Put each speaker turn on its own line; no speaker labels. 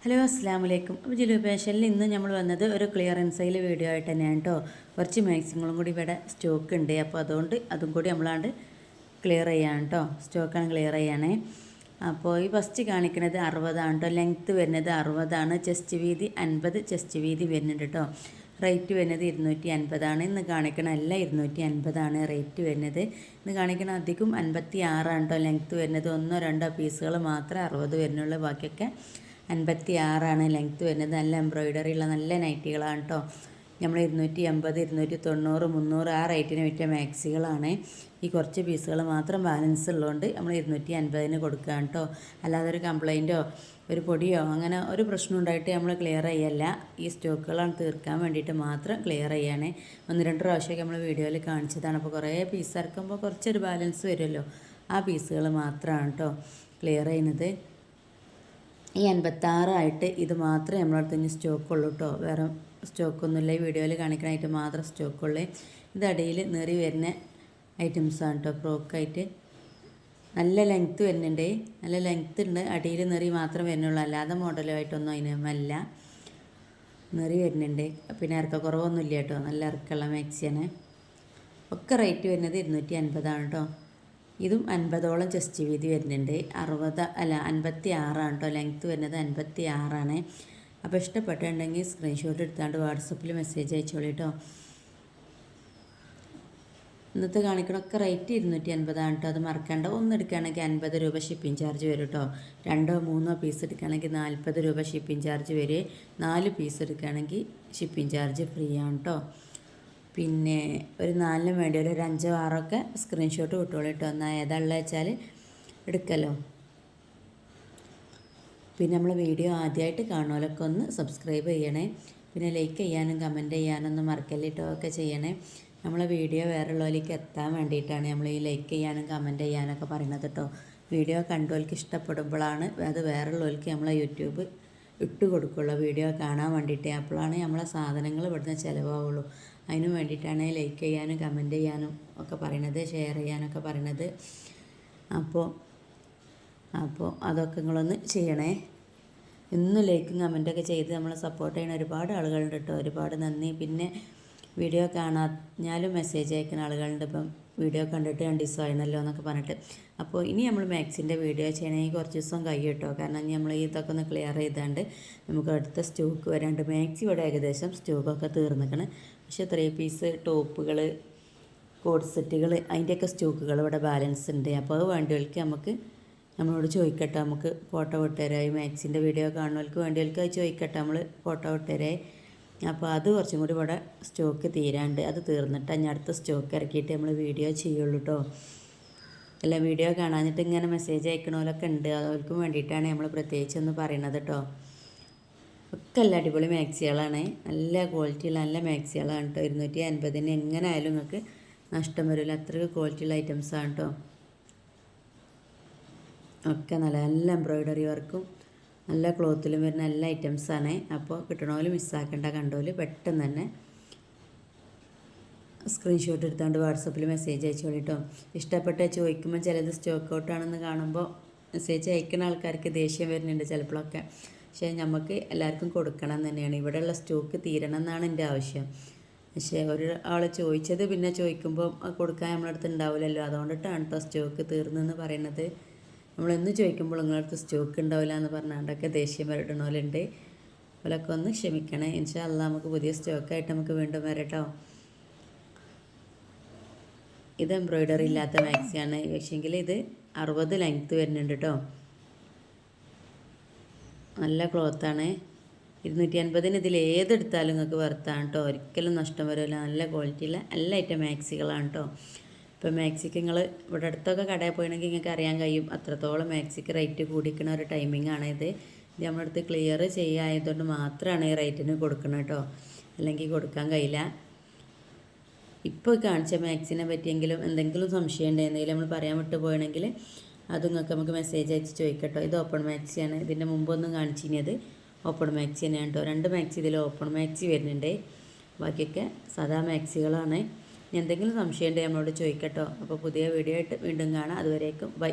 Hello അസ്സാം വലൈക്കും. അപ്പോൾ ജിലു ഫാഷനിൽ ഇന്ന് നമ്മൾ വന്നത് ഒരു ക്ലിയറൻസ് സെയിൽ വീഡിയോ ആയിട്ട് തന്നെയാണ് കേട്ടോ. കുറച്ച് മാക്സിമങ്ങളും കൂടി ഇവിടെ സ്റ്റോക്ക് ഉണ്ട്. അപ്പോൾ അതുകൊണ്ട് അതും കൂടി നമ്മളാണ്ട് ക്ലിയർ ചെയ്യാൻ കേട്ടോ. സ്റ്റോക്കാണ് ക്ലിയർ ചെയ്യാനേ. അപ്പോൾ ഈ ഫസ്റ്റ് കാണിക്കുന്നത് 60 കേട്ടോ. ലെങ്ത്ത് വരുന്നത് 60. ചെസ്റ്റ് വീതി 50 ചെസ്റ്റ് വീതി വരുന്നുണ്ട് കേട്ടോ. റേറ്റ് വരുന്നത് 250. ഇന്ന് കാണിക്കണ എല്ലാം 250 റേറ്റ് വരുന്നത്. ഇന്ന് കാണിക്കണ അധികം 56 കേട്ടോ ലെങ്ത്ത് വരുന്നത്. 1-2 പീസുകൾ മാത്രമേ 60 വരുന്നുള്ളൂ. ബാക്കിയൊക്കെ 56 ലെങ്ത്ത് വരുന്നത്. നല്ല എംബ്രോയിഡറി ഉള്ള നല്ല നൈറ്റികളാണ് കേട്ടോ. നമ്മൾ 280, 290, 300 ആ റേറ്റിന് വിറ്റ മാക്സികളാണ്. ഈ കുറച്ച് പീസുകൾ മാത്രം ബാലൻസ് ഉള്ളതുകൊണ്ട് നമ്മൾ 250 കൊടുക്കുകയാണ് കേട്ടോ. അല്ലാതെ ഒരു കംപ്ലൈൻറ്റോ ഒരു പൊടിയോ അങ്ങനെ ഒരു പ്രശ്നം ഉണ്ടായിട്ട് നമ്മൾ ക്ലിയർ ചെയ്യല്ല. ഈ സ്റ്റോക്കുകളാണ് തീർക്കാൻ വേണ്ടിയിട്ട് മാത്രം ക്ലിയർ ചെയ്യാണ്. 1-2 പ്രാവശ്യമൊക്കെ നമ്മൾ വീഡിയോയിൽ കാണിച്ചതാണ്. അപ്പോൾ കുറേ പീസ് ഇറക്കുമ്പോൾ കുറച്ചൊരു ബാലൻസ് വരുമല്ലോ, ആ പീസുകൾ മാത്രമാണ് കേട്ടോ ക്ലിയർ ചെയ്യുന്നത്. ഈ 56 ഇത് മാത്രമേ നമ്മളടുത്ത് ഇനി സ്റ്റോക്കുള്ളൂ കേട്ടോ. വേറെ സ്റ്റോക്കൊന്നുമില്ല. ഈ വീഡിയോയിൽ കാണിക്കണായിട്ട് മാത്രം സ്റ്റോക്കുള്ളൂ. ഇത് അടിയിൽ നേറി വരുന്ന ഐറ്റംസാണ് കേട്ടോ. ഫ്രോക്കായിട്ട് നല്ല ലെങ്ത്ത് വരുന്നുണ്ട്. നല്ല ലെങ്ത്ത് ഉണ്ട്. അടിയിൽ നെറി മാത്രം വരുന്നുള്ളൂ. അല്ലാതെ മോഡലുമായിട്ടൊന്നും അതിനല്ല. നെറി വരുന്നുണ്ട്. പിന്നെ ഇറക്കക്കുറവൊന്നുമില്ല കേട്ടോ. നല്ല ഇറക്കമുള്ള മാക്സിയാണ്. ഒക്കെ റേറ്റ് വരുന്നത് 250 കേട്ടോ. ഇതും 50ഓളം ചെസ്റ്റ് വീതി വരുന്നുണ്ട്. 56 കേട്ടോ ലെങ്ത്ത് വരുന്നത്. 56. അപ്പോൾ ഇഷ്ടപ്പെട്ടിട്ടുണ്ടെങ്കിൽ സ്ക്രീൻഷോട്ട് എടുത്താണ്ട് വാട്സപ്പിൽ മെസ്സേജ് അയച്ചോളൂ കേട്ടോ. ഇന്നത്തെ കാണിക്കണമൊക്കെ റേറ്റ് 250 കേട്ടോ. അത് മറക്കണ്ട. എടുക്കുകയാണെങ്കിൽ 50 രൂപ ഷിപ്പിംഗ് ചാർജ് വരും കേട്ടോ. 2-3 പീസ് എടുക്കുകയാണെങ്കിൽ 40 രൂപ ഷിപ്പിംഗ് ചാർജ് വരും. 4 പീസ് എടുക്കുകയാണെങ്കിൽ ഷിപ്പിംഗ് ചാർജ് ഫ്രീ ആണ് കേട്ടോ. പിന്നെ ഒരു 4 വേണ്ടി ഒരു 5-6 സ്ക്രീൻഷോട്ട് കിട്ടുള്ളൂ കേട്ടോ. എന്നാൽ ഏതാണെന്ന് വെച്ചാൽ എടുക്കല്ലോ. പിന്നെ നമ്മൾ വീഡിയോ ആദ്യമായിട്ട് കാണുമല്ലൊക്കെ ഒന്ന് സബ്സ്ക്രൈബ് ചെയ്യണേ. പിന്നെ ലൈക്ക് ചെയ്യാനും കമൻറ്റ് ചെയ്യാനൊന്നും മറക്കല്ലേ കേട്ടോ. ഒക്കെ ചെയ്യണേ. നമ്മളെ വീഡിയോ വേറെയുള്ളവരിലേക്ക് എത്താൻ വേണ്ടിയിട്ടാണ് നമ്മൾ ഈ ലൈക്ക് ചെയ്യാനും കമൻറ്റ് ചെയ്യാനൊക്കെ പറയുന്നത് കേട്ടോ. വീഡിയോ കണ്ടവർക്ക് ഇഷ്ടപ്പെടുമ്പോഴാണ് അത് വേറെയുള്ളവർക്ക് നമ്മളെ യൂട്യൂബ് ഇട്ട് കൊടുക്കുള്ളൂ. വീഡിയോ കാണാൻ വേണ്ടിയിട്ട്. അപ്പോഴാണ് നമ്മളെ സാധനങ്ങൾ ഇവിടുന്ന് ചിലവാകുള്ളൂ. അതിന് വേണ്ടിയിട്ടാണ് ലൈക്ക് ചെയ്യാനും കമൻറ്റ് ചെയ്യാനും ഒക്കെ പറയണത്, ഷെയർ ചെയ്യാനൊക്കെ പറയണത്. അപ്പോൾ അതൊക്കെ നിങ്ങളൊന്ന് ചെയ്യണേ. ഇന്നും ലൈക്കും കമൻറ്റൊക്കെ ചെയ്ത് നമ്മളെ സപ്പോർട്ട് ചെയ്യുന്ന ഒരുപാട് ആളുകളുണ്ട് കേട്ടോ. ഒരുപാട് നന്ദി. പിന്നെ വീഡിയോ കാണാഞ്ഞാലും മെസ്സേജ് അയക്കുന്ന ആളുകളുണ്ട്. ഇപ്പം വീഡിയോ കണ്ടിട്ട് 2 ദിവസം ആയിരുന്നല്ലോ എന്നൊക്കെ പറഞ്ഞിട്ട്. അപ്പോൾ ഇനി നമ്മൾ മാക്സിൻ്റെ വീഡിയോ ചെയ്യണമെങ്കിൽ കുറച്ച് ദിവസം കഴിയും കേട്ടോ. കാരണം ഇനി നമ്മൾ ഇതൊക്കെ ഒന്ന് ക്ലിയർ ചെയ്താണ്ട് നമുക്ക് അടുത്ത സ്റ്റോക്ക് വരാണ്ട്. മാക്സി ഇവിടെ ഏകദേശം സ്റ്റോക്കൊക്കെ തീർന്നിക്കണം. പക്ഷേ 3 പീസ് ടോപ്പുകൾ, കോഡ് സെറ്റുകൾ അതിൻ്റെയൊക്കെ സ്റ്റോക്കുകൾ ഇവിടെ ബാലൻസ് ഉണ്ട്. അപ്പോൾ അത് വേണ്ടിയവർക്ക് നമ്മളോട് ചോദിക്കട്ടെ. നമുക്ക് ഫോട്ടോ വിട്ടുതരായി. മാക്സിൻ്റെ വീഡിയോ കാണുന്നവർക്ക് വേണ്ടിയവർക്ക് അത് ചോദിക്കട്ടെ. നമ്മൾ ഫോട്ടോ വിട്ടുതരായി. അപ്പോൾ അത് കുറച്ചും കൂടി ഇവിടെ സ്റ്റോക്ക് തീരാണ്ട്. അത് തീർന്നിട്ട് ഇനി അടുത്ത സ്റ്റോക്ക് ഇറക്കിയിട്ട് നമ്മൾ വീഡിയോ ചെയ്യുള്ളൂ കേട്ടോ. അല്ല, വീഡിയോ കാണാഞ്ഞിട്ട് ഇങ്ങനെ മെസ്സേജ് അയക്കണമല്ലൊക്കെ ഉണ്ട്. അവർക്കും വേണ്ടിയിട്ടാണ് നമ്മൾ പ്രത്യേകിച്ച് ഒന്ന് പറയണത് കേട്ടോ. ഒക്കെ എല്ലാ അടിപൊളി മാക്സികളാണ്. നല്ല ക്വാളിറ്റിയുള്ള നല്ല മാക്സികളാണ് കേട്ടോ. 250 എങ്ങനെ ആയാലും നിങ്ങൾക്ക് നഷ്ടം വരില്ല. അത്രയ്ക്ക് ക്വാളിറ്റിയുള്ള ഐറ്റംസാണ് കേട്ടോ. ഒക്കെ നല്ല നല്ല എംബ്രോയിഡറി വർക്കും നല്ല ക്ലോത്തിലും വരുന്ന നല്ല ഐറ്റംസാണ്. അപ്പോൾ കിട്ടണോല് മിസ്സാക്കേണ്ട. കണ്ടോല് പെട്ടെന്ന് തന്നെ സ്ക്രീൻഷോട്ട് എടുത്തുകൊണ്ട് വാട്സപ്പിൽ മെസ്സേജ് അയച്ചോളൂ കേട്ടോ. ഇഷ്ടപ്പെട്ട ചോദിക്കുമ്പോൾ ചിലത് സ്റ്റോക്ക് ഔട്ടാണെന്ന് കാണുമ്പോൾ മെസ്സേജ് അയക്കുന്ന ആൾക്കാർക്ക് ദേഷ്യം വരുന്നുണ്ട് ചിലപ്പോഴൊക്കെ. പക്ഷേ നമുക്ക് എല്ലാവർക്കും കൊടുക്കണം എന്ന് തന്നെയാണ്. ഇവിടെയുള്ള സ്റ്റോക്ക് തീരണം എന്നാണ് എൻ്റെ ആവശ്യം. പക്ഷേ ഒരാൾ ചോദിച്ചത് പിന്നെ ചോദിക്കുമ്പോൾ കൊടുക്കാൻ നമ്മളടുത്ത് ഉണ്ടാവില്ലല്ലോ. അതുകൊണ്ടിട്ടാണ് കേട്ടോ സ്റ്റോക്ക് തീർന്നെന്ന് പറയുന്നത്. നമ്മളെന്ന് ചോദിക്കുമ്പോൾ നിങ്ങളടുത്ത് സ്റ്റോക്ക് ഉണ്ടാവില്ല എന്ന് പറഞ്ഞാണ്ടൊക്കെ ദേഷ്യം വരടണോലുണ്ട്. അവരൊക്കെ ഒന്ന് ക്ഷമിക്കണേ. ഇൻഷാ അല്ലാഹ് നമുക്ക് പുതിയ സ്റ്റോക്കായിട്ട് നമുക്ക് വീണ്ടും വരട്ടോ. ഇത് എംബ്രോയിഡറി ഇല്ലാത്ത മാക്സിയാണ്. പക്ഷേങ്കിൽ ഇത് 60 ലെങ്ത്ത് വരുന്നുണ്ട് കേട്ടോ. നല്ല ക്ലോത്താണ്. 250 ഇതിൽ ഏതെടുത്താലും നിങ്ങൾക്ക് വർത്താണ് കേട്ടോ. ഒരിക്കലും നഷ്ടം വരില്ല. നല്ല ക്വാളിറ്റിയുള്ള നല്ല ഐറ്റം മാക്സികളാണ് കേട്ടോ. ഇപ്പോൾ മാക്സിക്ക് നിങ്ങൾ ഇവിടെ അടുത്തൊക്കെ കടയിൽ പോയിണെങ്കിൽ നിങ്ങൾക്ക് അറിയാൻ കഴിയും അത്രത്തോളം മാക്സിക്ക് റേറ്റ് കൂടിക്കുന്ന ഒരു ടൈമിംഗ് ആണ് ഇത്. നമ്മളടുത്ത് ക്ലിയർ ചെയ്യായതുകൊണ്ട് മാത്രമാണ് ഈ റേറ്റിന് കൊടുക്കുന്നത് കേട്ടോ. അല്ലെങ്കിൽ കൊടുക്കാൻ കഴിയില്ല. ഇപ്പോൾ കാണിച്ച മാക്സിനെ പറ്റിയെങ്കിലും എന്തെങ്കിലും സംശയം ഉണ്ടെങ്കിൽ നമ്മൾ പറയാൻ വിട്ടു പോയണമെങ്കിൽ അത് നമുക്ക് മെസ്സേജ് അയച്ച് ചോദിക്കട്ടോ. ഇത് ഓപ്പൺ മാക്സിയാണ്. ഇതിൻ്റെ മുമ്പൊന്നും കാണിച്ചിരുന്നത് ഓപ്പൺ മാക്സി തന്നെയാണ് കേട്ടോ. 2 മാക്സി ഇതിൽ ഓപ്പൺ മാക്സി വരുന്നുണ്ട്. ബാക്കിയൊക്കെ സാധാ മാക്സികളാണ്. എന്തെങ്കിലും സംശയം ഉണ്ടെങ്കിൽ നമ്മളോട് ചോദിക്കട്ടോ. അപ്പോൾ പുതിയ വീഡിയോ ആയിട്ട് വീണ്ടും കാണാം. അതുവരേക്കും ബൈ.